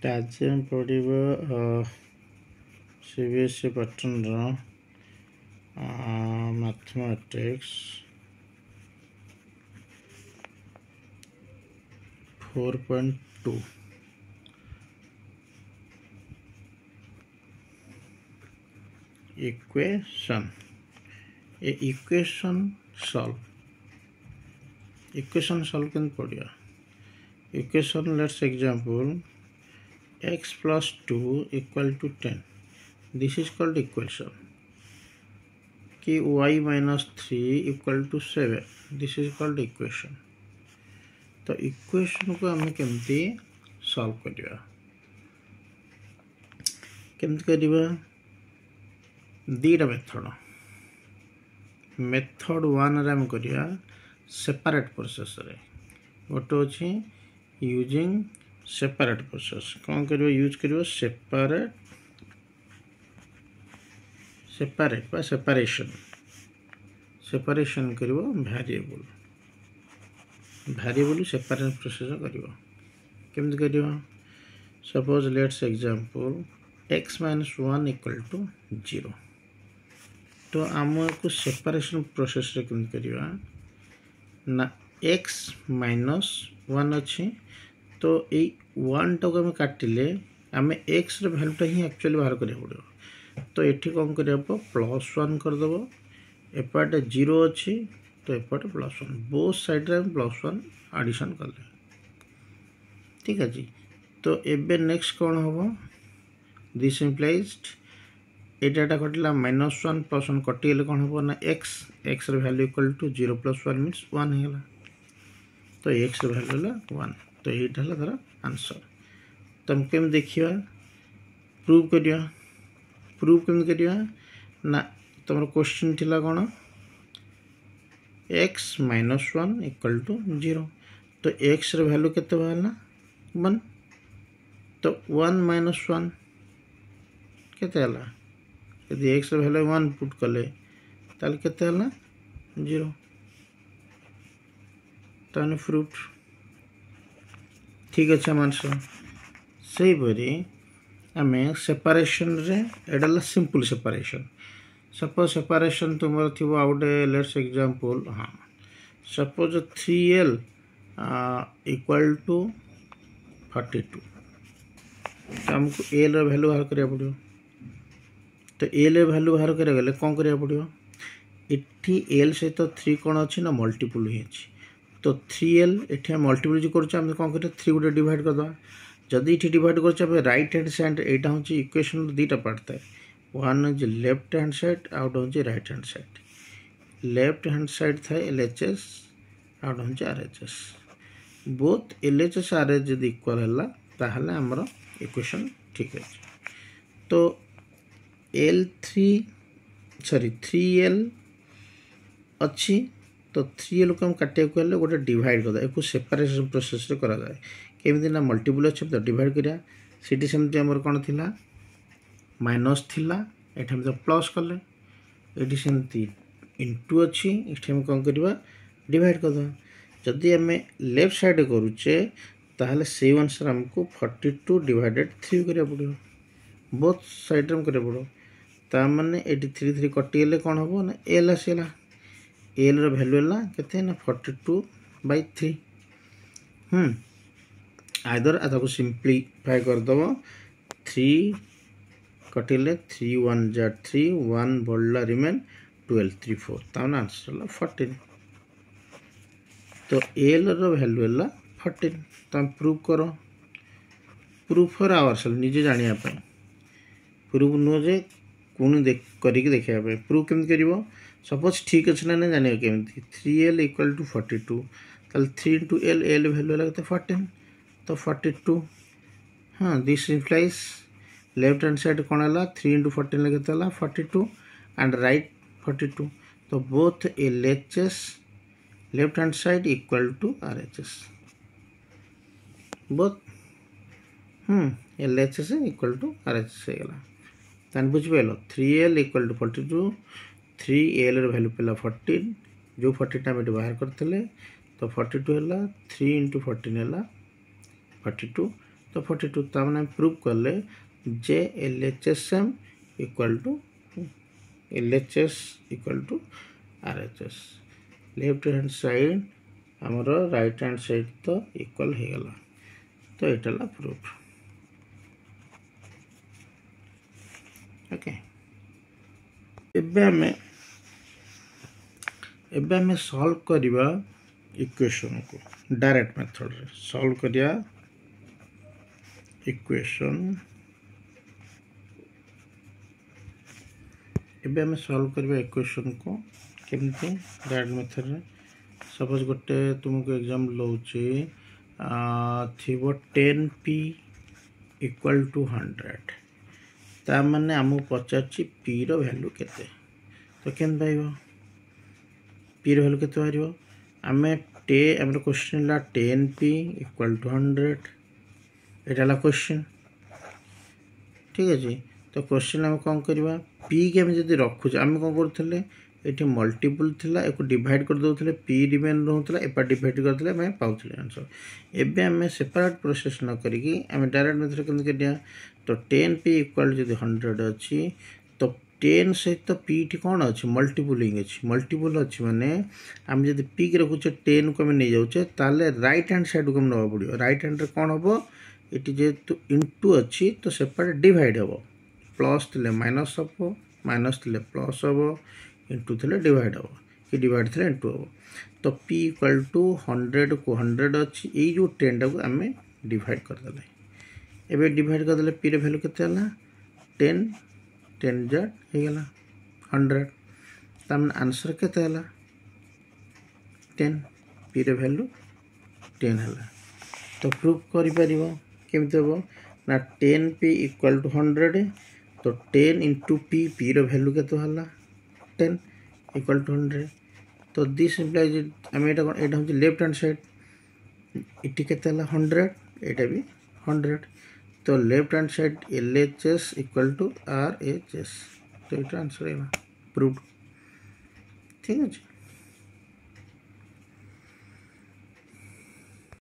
आज हम पढ़ा CBSE pattern mathematics 4.2 equation equation solve कैन पढ़िया equation let's example x plus 2 equal to 10. This is called equation. कि y minus 3 equal to 7. This is called equation. तो equation को हमें केमती सॉल्व करिया केमती करिया दीटा मेथड 1 रे हम करिया सेपरेट प्रोसेस रे गोटे अछि यूजिंग सेपरेट प्रोसेस कौन करियो यूज करियो सेपरेट बा सेपरेशन करियो वेरिएबल सेपरेट प्रोसेस करियो केमति करियो suppose let's example x minus 1 equal to 0 तो आम को सेपरेशन प्रोसेस रे केमति करियो ना x minus 1 अछि तो ये 1 टाक आम काटिले आम एक्स वैल्यूटा ही एक्चुअली बाहर करिया पड़ो तो ये कौन करिया प्लस 1 करदेव एपटे 0 अच्छी तो एपटे प्लस 1 बोथ साइड रे प्लस 1 एडिशन कले ठीक है जी तो एबे नेक्स्ट कौन हम दिस इम्प्लाइज एटा कटिला -1 + 1 कटिले कौन हम ना x value equal to 0 + 1 means 1 है तो x वैल्यू है 1 तो ये धर आंसर तुम केम देखिए प्रूव केम करिया ना तुम क्वेश्चन थिला कौन x minus 1 equal to 0 तो x रे वैल्यू केते बाहरना 1 तो 1 minus 1 केते हला यदि x रे वैल्यू 1 पुट कले ताल केते हला 0 ताने फ्रूट ठीक अच्छे आंसर से परी आम सेपरेशन रे एडा सिंपल सेपरेशन सपोज सेपरेशन तुम थी आउटे लेट्स एग्जांपल हाँ सपोज 3l इक्वल टू 42 तो हमको एल वैल्यू बाहर करिया पड़ो तो एल वैल्यू बाहर करिया गले कौन करिया पड़ो इठी एल सहित 3 कौन अच्छी ना मल्टीपल ही अच्छी तो 3l एठी मल्टीपल जो करछ हम कोन करे 3 गुटे डिवाइड कर दो जदी इठी डिवाइड करछ राइट हैंड साइड एटा होची इक्वेशन दीटा पार्ट था one is left hand side out होची right hand side left hand side था LHS आउट होची RHS बोथ LHS RHS जदी इक्वल हला ताहले हमरो इक्वेशन ठीक है तो 3l अच्छी तो 3l को हम काटिया को गोटे डिवाइड कर दे सेपरेशन प्रोसेस रे करा जाए केमिति ना मल्टीपल अच्छे तो डिवाइड करिया सीटी सेमती हमर कोन थिला माइनस थिला एठा हम प्लस कले एठी सेमती इनटू अच्छी एठी हम कोन करबा डिवाइड कर दो जदी हमें लेफ्ट साइड करूचे ताहले से आंसर हमको 42 डिवाइडेड 3 करिया पड़ो बोथ साइड रे करिया पड़ो ता माने एठी 3 3 कटिले कोन हबो ना l आसेला एल रो वैल्यू है केते ना 42/3 आइदर आता को सिंपलीफाई कर दबो 3 कटिले 3 1 जा 3 1 बोलला रिमेन 12 3 4 ताना आंसर ला 14 तो एल रो वैल्यू है 14 तम प्रूव करो प्रूफ फॉर आवरसेल्फ निजे जानिया पे प्रूफ नो जे कोन देख करी के देखिया पे प्रूफ केम करिवो सपोज ठीक अच्छे ना जाने केमती 3l इक्वल टू 42 ताल 3 into l वैल्यू लगते 14 तो 42 हाँ this implies left hand side कौन है 3 into 14 लगते 42 एंड राइट 42 तो both LHS left hand side equal to RHS both LHS equal to RHS गला तान बुझ पेलो 3l equal to 42 3l row value पेला 14 जो 14 टा में बाहर करथले तो 42 हला 3 into 14 हला 42 तो तो 42 ताने प्रूव कले जे LHSM equal to LHS equal to RHS left hand side आमर राइट हैंड साइड तो इक्वल हो गला तो एटा प्रूफ ओके एबे हमें सॉल्व करिवा इक्वेशन को डायरेक्ट मेथड रे सॉल्व करिया इक्वेशन एबे हमें सॉल्व करिवा इक्वेशन को केमती डायरेक्ट मेथड रे सपोज गोटे तुमको एग्जांपल लौची थिबो 10p इक्वल टू 100 ता माने हमको पचाची p रो वैल्यू केते तो केन पाइबो p रो वैल्यू केते पारिबो हमें हमर question La 10p equal to 100 Etah La question ठीक अछि तो क्वेश्चन हम कोन करबा p के हम जदी रखु हम कोन करथले एठी मल्टीपल थिला एको डिवाइड कर दोथले p रिमेन रहउतला एपा डिवाइड करथले मैं पाउथले आंसर एबे हमें सेपरेट प्रोसेस न करिकि हमें डायरेक्ट मेथड केन करिया तो 10p इक्वल जदी 100 अछि तो 10 सहित तो p ठी कोन अछि मल्टीपलिंग अछि मल्टीपल अछि माने हम जदी p के रखुचे 10 को हम नै जाउचे ताले राइट हैंड साइड को हम नवा पड़ियो राइट हैंड रे कोन हबो एटी जे तो इनटू अछि तो सेपरेट डिवाइड हबो प्लस थिले माइनस हबो माइनस थिले प्लस हबो इनटू थिले डिवाइड हबो कि डिवाइड थिले इनटू हबो तो p इक्वल टू 100 को 100 अछि ए जो 10 टा को हमें डिवाइड कर देले एबे डिवाइड कर देले p रे वैल्यू केते हला 10 10 जा हे गेला 100 तमन आंसर केते हला 10 p रे वैल्यू 10 हला तो प्रूफ करि परिबो केमते हो ना 10p इक्वल टू 100 तो 10 into p रो वैल्यू केते हला 10 इक्वल टू 100 तो दिस इंप्लाइज हम एटा हम लेफ्ट हैंड साइड इटी केते हला 100 एटा भी 100 तो left hand side LHS equal to RHS तो इट आंसर है प्रूफ ठीक है।